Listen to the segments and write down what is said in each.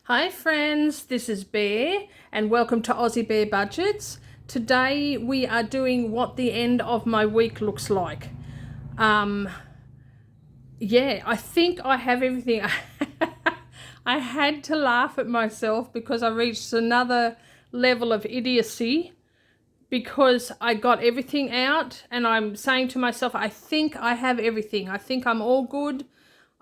Hi friends, this is Bear and welcome to Aussie Bear Budgets. Today we are doing what the end of my week looks like. I think I have everything. I had to laugh at myself because I reached another level of idiocy because I got everything out and I'm saying to myself, I think I have everything. I think I'm all good.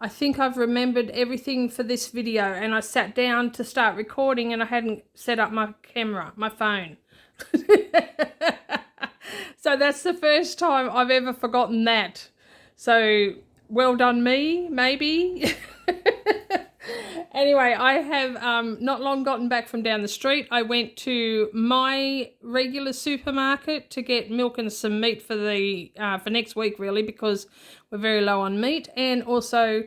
I think I've remembered everything for this video, and I sat down to start recording and I hadn't set up my camera, my phone. So that's the first time I've ever forgotten that. So well done me, maybe. Anyway, I have not long gotten back from down the street. I went to my regular supermarket to get milk and some meat for the for next week, really, because we're very low on meat. And also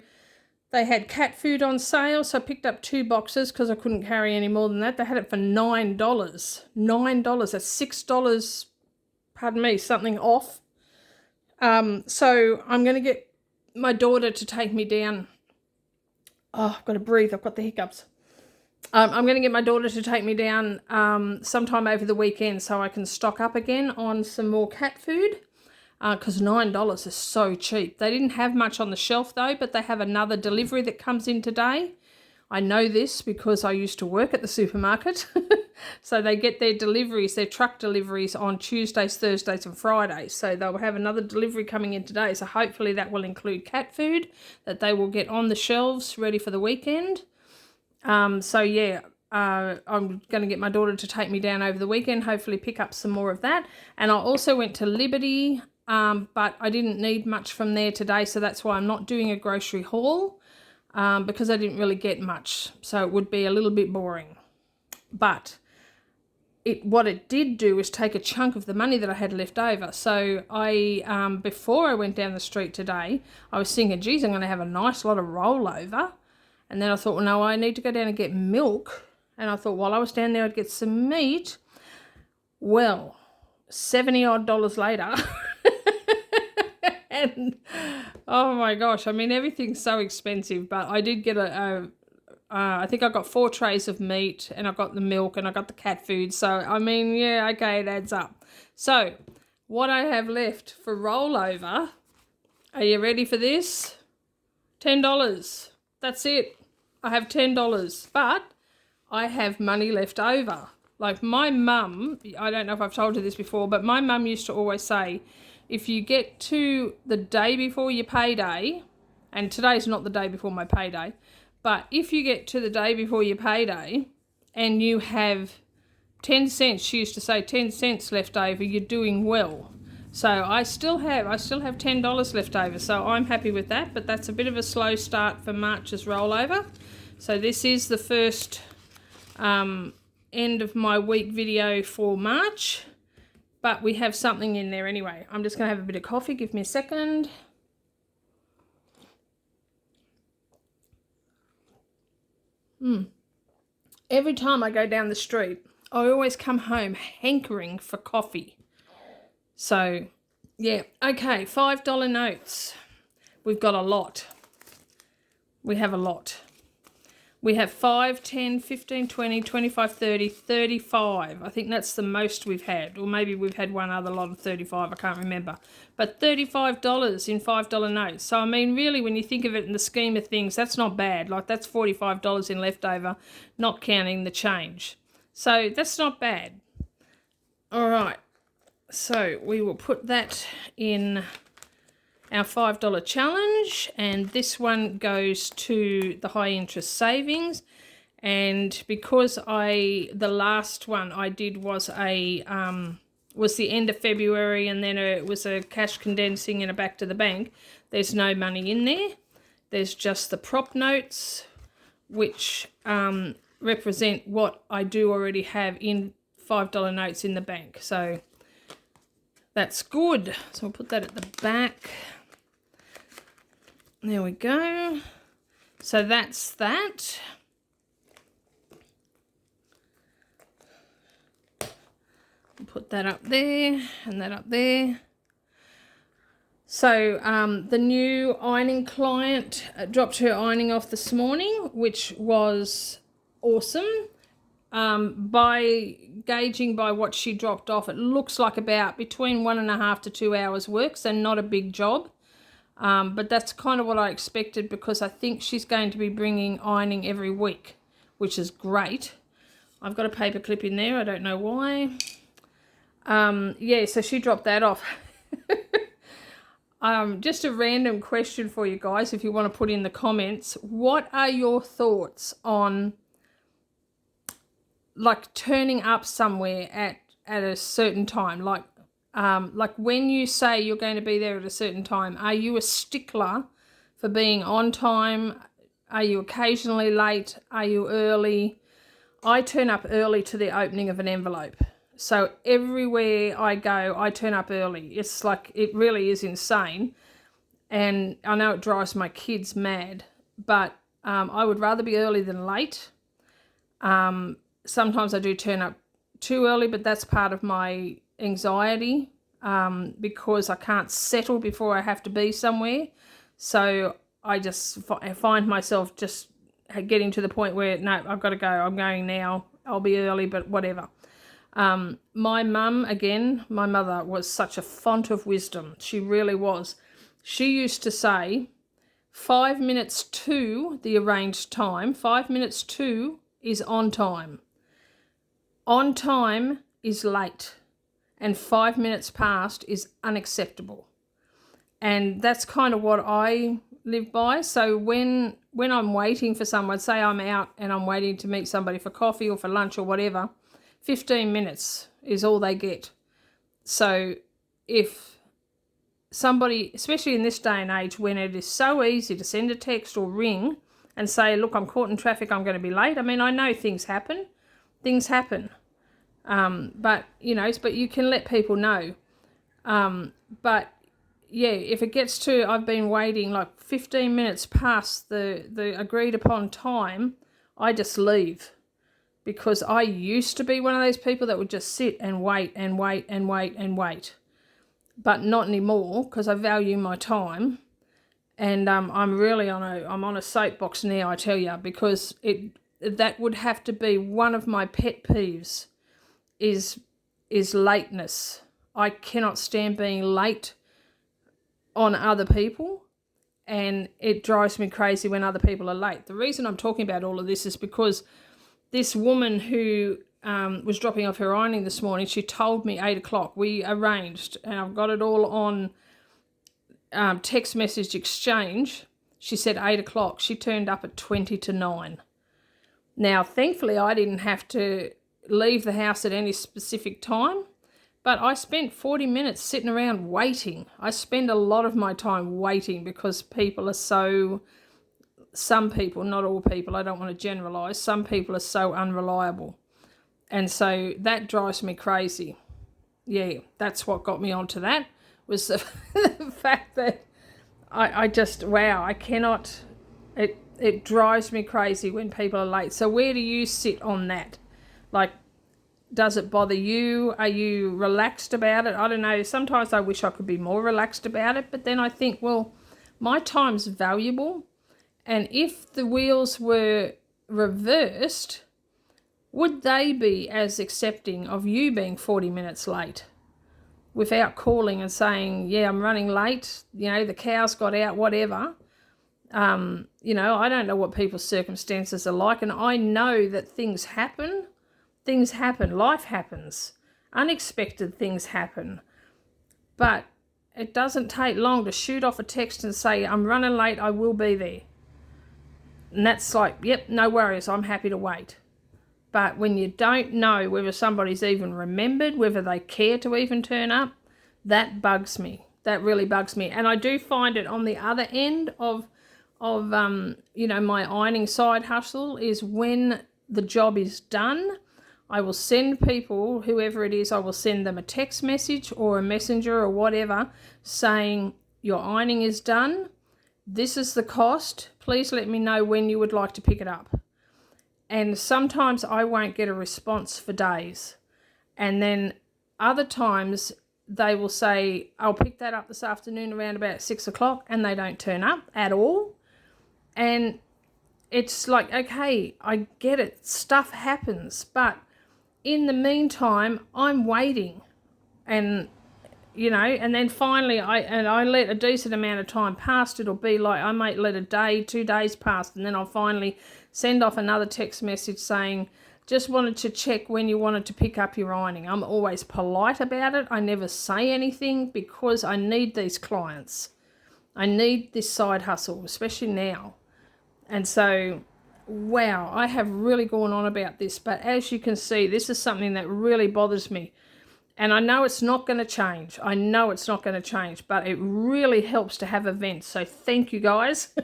they had cat food on sale, so I picked up 2 boxes because I couldn't carry any more than that. They had it for $9. $9, that's $6, pardon me, something off. So I'm going to get my daughter to take me down. Oh, I've got to breathe. I've got the hiccups. I'm going to get my daughter to take me down sometime over the weekend so I can stock up again on some more cat food because $9 is so cheap. They didn't have much on the shelf though, but they have another delivery that comes in today. I know this because I used to work at the supermarket. So they get their deliveries, their truck deliveries on Tuesdays, Thursdays and Fridays. So they'll have another delivery coming in today. So hopefully that will include cat food that they will get on the shelves ready for the weekend. I'm going to get my daughter to take me down over the weekend, hopefully pick up some more of that. And I also went to Liberty, but I didn't need much from there today. So that's why I'm not doing a grocery haul because I didn't really get much. So it would be a little bit boring. But what it did do was take a chunk of the money that I had left over. So I, before I went down the street today, I was thinking, geez, I'm going to have a nice lot of rollover. And then I thought, well, no, I need to go down and get milk. And I thought while I was down there, I'd get some meat. Well, $70 later. And, oh my gosh, I mean, everything's so expensive. But I did get I think I got 4 trays of meat and I got the milk and I got the cat food. So, I mean, yeah, okay, it adds up. So, what I have left for rollover, are you ready for this? $10. That's it. I have $10, but I have money left over. Like my mum, I don't know if I've told you this before, but my mum used to always say, if you get to the day before your payday, and today's not the day before my payday, but if you get to the day before your payday and you have 10 cents, she used to say 10 cents left over, you're doing well. So I still have $10 left over, so I'm happy with that, but that's a bit of a slow start for March's rollover. So this is the first end of my week video for March, but we have something in there anyway. I'm just going to have a bit of coffee. Give me a second. Every time I go down the street, I always come home hankering for coffee. So, yeah, okay, $5 notes. We've got a lot. We have a lot. We have 5, 10, 15, 20, 25, 30, 35. I think that's the most we've had. Or maybe we've had one other lot of 35, I can't remember. But $35 in $5 notes. So, I mean, really, when you think of it in the scheme of things, that's not bad. Like, that's $45 in leftover, not counting the change. So, that's not bad. All right. So, we will put that in our $5 challenge, and this one goes to the high interest savings. And because the last one I did was was the end of February, and then it was a cash condensing and a back to the bank, there's no money in there. There's just the prop notes, which represent what I do already have in $5 notes in the bank. So that's good. So we'll put that at the back. There we go. So that's that. I'll put that up there and that up there. So the new ironing client dropped her ironing off this morning, which was awesome. By gauging by what she dropped off, it looks like about between 1.5 to 2 hours work, so not a big job. But that's kind of what I expected, because I think she's going to be bringing ironing every week, which is great. I've got a paper clip in there, I don't know why. Yeah, so she dropped that off. Just a random question for you guys, if you want to put in the comments. What are your thoughts on like turning up somewhere at a certain time? Like when you say you're going to be there at a certain time, are you a stickler for being on time? Are you occasionally late? Are you early? I turn up early to the opening of an envelope. So everywhere I go, I turn up early. It's like, it really is insane. And I know it drives my kids mad, but I would rather be early than late. Sometimes I do turn up too early, but that's part of my anxiety, because I can't settle before I have to be somewhere. So I just find myself just getting to the point where, no, I've got to go. I'm going now. I'll be early, but whatever. My mum, again, my mother was such a font of wisdom. She really was. She used to say 5 minutes to the arranged time, 5 minutes to is on time. On time is late, and 5 minutes past is unacceptable. And that's kind of what I live by. So when I'm waiting for someone, say I'm out and I'm waiting to meet somebody for coffee or for lunch or whatever, 15 minutes is all they get. So if somebody, especially in this day and age when it is so easy to send a text or ring and say, look, I'm caught in traffic, I'm going to be late. I mean, I know things happen. Things happen. But you can let people know. But yeah, if it gets to, I've been waiting like 15 minutes past the agreed upon time, I just leave. Because I used to be one of those people that would just sit and wait and wait and wait and wait. But not anymore, because I value my time. And I'm really on a soapbox now, I tell you, because that would have to be one of my pet peeves is lateness. I cannot stand being late on other people, and it drives me crazy when other people are late. The reason I'm talking about all of this is because this woman who was dropping off her ironing this morning, she told me 8 o'clock. We arranged, and I've got it all on text message exchange. She said 8 o'clock. She turned up at 20 to 9. Now, thankfully, I didn't have to leave the house at any specific time, but I spent 40 minutes sitting around waiting. I spend a lot of my time waiting because people are some people, not all people, I don't want to generalise, some people are so unreliable. And so that drives me crazy. Yeah, that's what got me onto that, was the fact that I just, wow, I cannot, it drives me crazy when people are late. So where do you sit on that? Like, does it bother you? Are you relaxed about it? I don't know. Sometimes I wish I could be more relaxed about it, but then I think, well, my time's valuable. And if the wheels were reversed, would they be as accepting of you being 40 minutes late without calling and saying, yeah, I'm running late, the cows got out, whatever? I don't know what people's circumstances are like, and I know that things happen, life happens, unexpected things happen, but it doesn't take long to shoot off a text and say, I'm running late, I will be there. And that's like, yep, no worries, I'm happy to wait. But when you don't know whether somebody's even remembered, whether they care to even turn up, that bugs me. That really bugs me. And I do find it on the other end of my ironing side hustle is when the job is done, I will send people, whoever it is, I will send them a text message or a messenger or whatever saying, your ironing is done. This is the cost. Please let me know when you would like to pick it up. And sometimes I won't get a response for days. And then other times they will say, I'll pick that up this afternoon around about 6 o'clock, and they don't turn up at all. And it's like, okay, I get it, stuff happens, but in the meantime, I'm waiting, and you know, and then finally I let a decent amount of time pass. It'll be like I might let a day, 2 days pass, and then I'll finally send off another text message saying, just wanted to check when you wanted to pick up your ironing. I'm always polite about it. I never say anything because I need these clients. I need this side hustle, especially now. And so, wow, I have really gone on about this, but as you can see, this is something that really bothers me. And I know it's not going to change. I know it's not going to change, but it really helps to have events. So thank you, guys.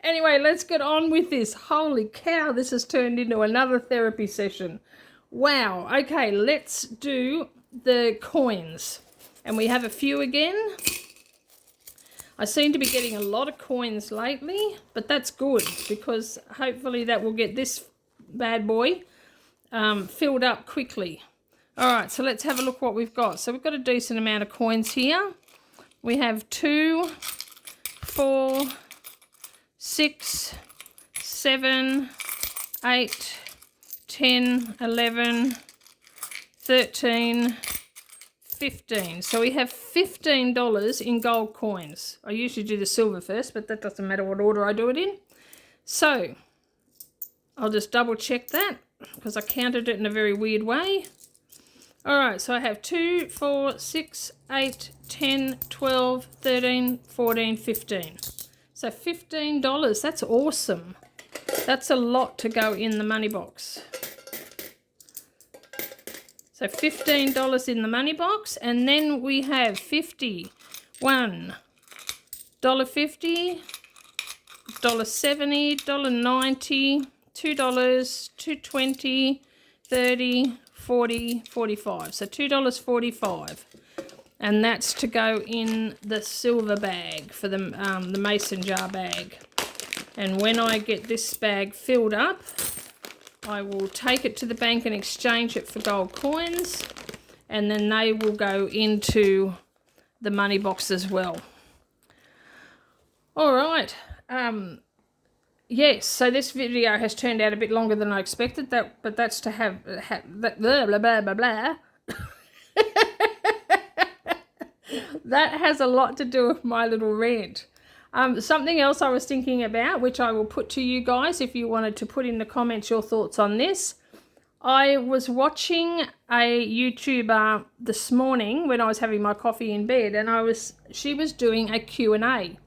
Anyway, let's get on with this. Holy cow, this has turned into another therapy session. Wow. Okay, let's do the coins. And we have a few again. I seem to be getting a lot of coins lately, but that's good because hopefully that will get this bad boy filled up quickly. All right, so let's have a look what we've got. So we've got a decent amount of coins here. We have 2, 4, 6, 7, 8, 10, 11, 13, 15. So we have $15 in gold coins. I usually do the silver first, but that doesn't matter what order I do it in. So I'll just double check that because I counted it in a very weird way. All right, so I have 2, 4, 6, 8, 10, 12, 13, 14, 15. So $15, that's awesome. That's a lot to go in the money box. So $15 in the money box, and then we have 50, $1, $1.50, $1.70, $1.90, $2, $2.20, $30, $40, $45. So $2.45, and that's to go in the silver bag for the mason jar bag. And when I get this bag filled up, I will take it to the bank and exchange it for gold coins, and then they will go into the money box as well. All right. Yes, so this video has turned out a bit longer than I expected, but that's to have blah, blah, blah, blah, blah. That has a lot to do with my little rant. Something else I was thinking about, which I will put to you guys if you wanted to put in the comments your thoughts on this. I was watching a YouTuber this morning when I was having my coffee in bed, and she was doing a Q&A.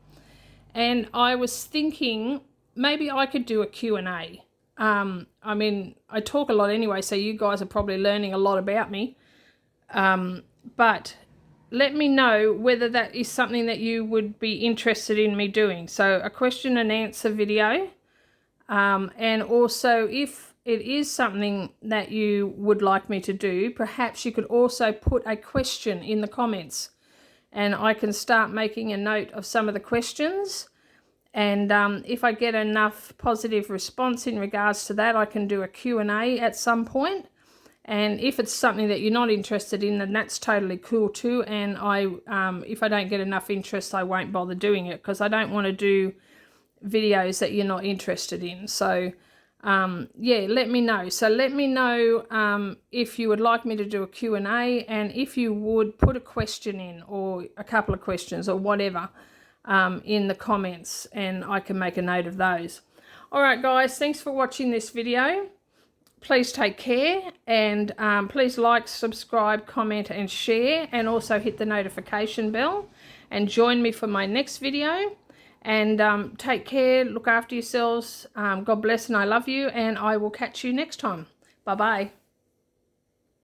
And I was thinking maybe I could do a Q&A. I mean, I talk a lot anyway, so you guys are probably learning a lot about me. But let me know whether that is something that you would be interested in me doing. So a question and answer video. And also if it is something that you would like me to do, perhaps you could also put a question in the comments, and I can start making a note of some of the questions. And if I get enough positive response in regards to that, I can do a Q&A at some point. And if it's something that you're not interested in, then that's totally cool too. And if I don't get enough interest, I won't bother doing it, because I don't want to do videos that you're not interested in. So yeah, let me know. So let me know if you would like me to do a Q&A, and if you would put a question in, or a couple of questions or whatever, in the comments, and I can make a note of those. All right, guys, thanks for watching this video. Please take care, and please like, subscribe, comment and share, and also hit the notification bell, and join me for my next video. And take care, look after yourselves, God bless, and I love you, and I will catch you next time. Bye-bye.